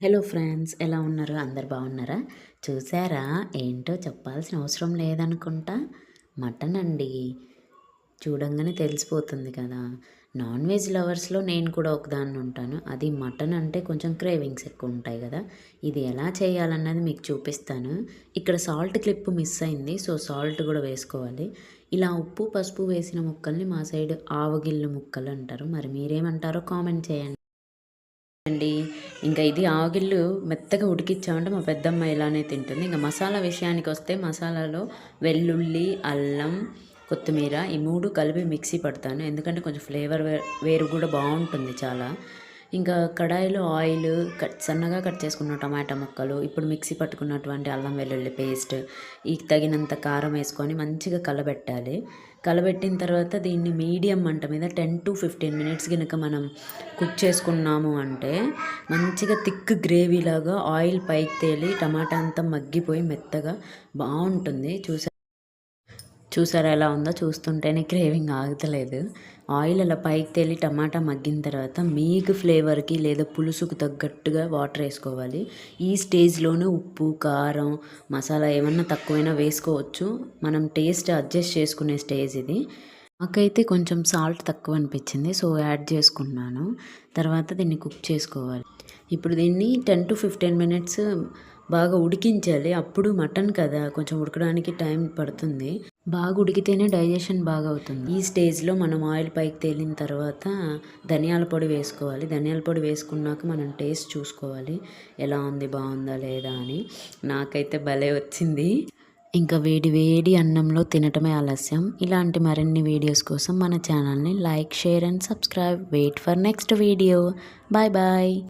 Hello friends, ఎలా ఉన్నారు? అందరు బాగున్నారా? చూసారా? ఏంటో చెప్పాల్సిన అవసరం లేదనుకుంటా. మటన్ అండి. చూడంగానే తెలిసిపోతుంది కదా. నాన్ వెజ్ లవర్స్లో నేను కూడా ఒకదాన్ని ఉంటాను. అది మటన్ అంటే కొంచెం క్రేవింగ్స్ ఎక్కువ ఉంటాయి కదా. ఇది ఎలా చేయాలన్నది మీకు చూపిస్తాను. ఇక్కడ సాల్ట్ క్లిప్ మిస్ అయింది, సో సాల్ట్ కూడా వేసుకోవాలి. ఇలా ఉప్పు పసుపు వేసిన ముక్కల్ని మా సైడ్ ఆవగిల్లు ముక్కలు అంటారు. మరి మీరేమంటారో కామెంట్ చేయండి అండి. ఇంకా ఇది ఆగిళ్ళు మెత్తగా ఉడికిచ్చామంటే మా పెద్దమ్మ ఇలానే తింటుంది. ఇంకా మసాలా విషయానికి వస్తే మసాలాలో వెల్లుల్లి, అల్లం, కొత్తిమీర ఈ 3 కలిపి మిక్సీ పడతాను. ఎందుకంటే కొంచెం ఫ్లేవర్ వేరు కూడా బాగుంటుంది చాలా. ఇంకా కడాయిలో ఆయిల్, సన్నగా కట్ చేసుకున్న టమాటా ముక్కలు, ఇప్పుడు మిక్సీ పట్టుకున్నటువంటి అల్లం వెల్లుల్లి పేస్ట్, ఈ తగినంత కారం వేసుకొని మంచిగా కలబెట్టాలి. కలబెట్టిన తర్వాత దీన్ని మీడియం మంట మీద 10 to 15 మినిట్స్ కనుక మనం కుక్ చేసుకున్నాము అంటే మంచిగా థిక్ గ్రేవీ లాగా ఆయిల్ పైకి తేలి టమాటా అంతా మగ్గిపోయి మెత్తగా బాగుంటుంది. చూసారా ఎలా ఉందో? చూస్తుంటేనే క్రేవింగ్ ఆగుతలేదు. ఆయిల్ అలా పైకి తేలి టమాటా మగ్గిన తర్వాత మీకు ఫ్లేవర్కి లేదా పులుసుకు తగ్గట్టుగా వాటర్ వేసుకోవాలి. ఈ స్టేజ్లోనే ఉప్పు, కారం, మసాలా ఏమన్నా తక్కువైనా వేసుకోవచ్చు. మనం టేస్ట్ అడ్జస్ట్ చేసుకునే స్టేజ్ ఇది. నాకైతే కొంచెం సాల్ట్ తక్కువ అనిపించింది, సో యాడ్ చేసుకున్నాను. తర్వాత దీన్ని కుక్ చేసుకోవాలి. ఇప్పుడు దీన్ని 10 to 15 మినిట్స్ బాగా ఉడికించాలి. అప్పుడు మటన్ కదా, కొంచెం ఉడకడానికి టైం పడుతుంది. బాగా ఉడికితేనే డైజెషన్ బాగా అవుతుంది. ఈ స్టేజ్లో మనం ఆయిల్ పైకి తేలిన తర్వాత ధనియాల పొడి వేసుకోవాలి. ధనియాల పొడి వేసుకున్నాక మనం టేస్ట్ చూసుకోవాలి ఎలా ఉంది, బాగుందా లేదా అని. నాకైతే భలే వచ్చింది. ఇంకా వేడి వేడి అన్నంలో తినటమే ఆలస్యం. ఇలాంటి మరిన్ని వీడియోస్ కోసం మన ఛానల్ని like, share and subscribe. Wait for next video. Bye bye.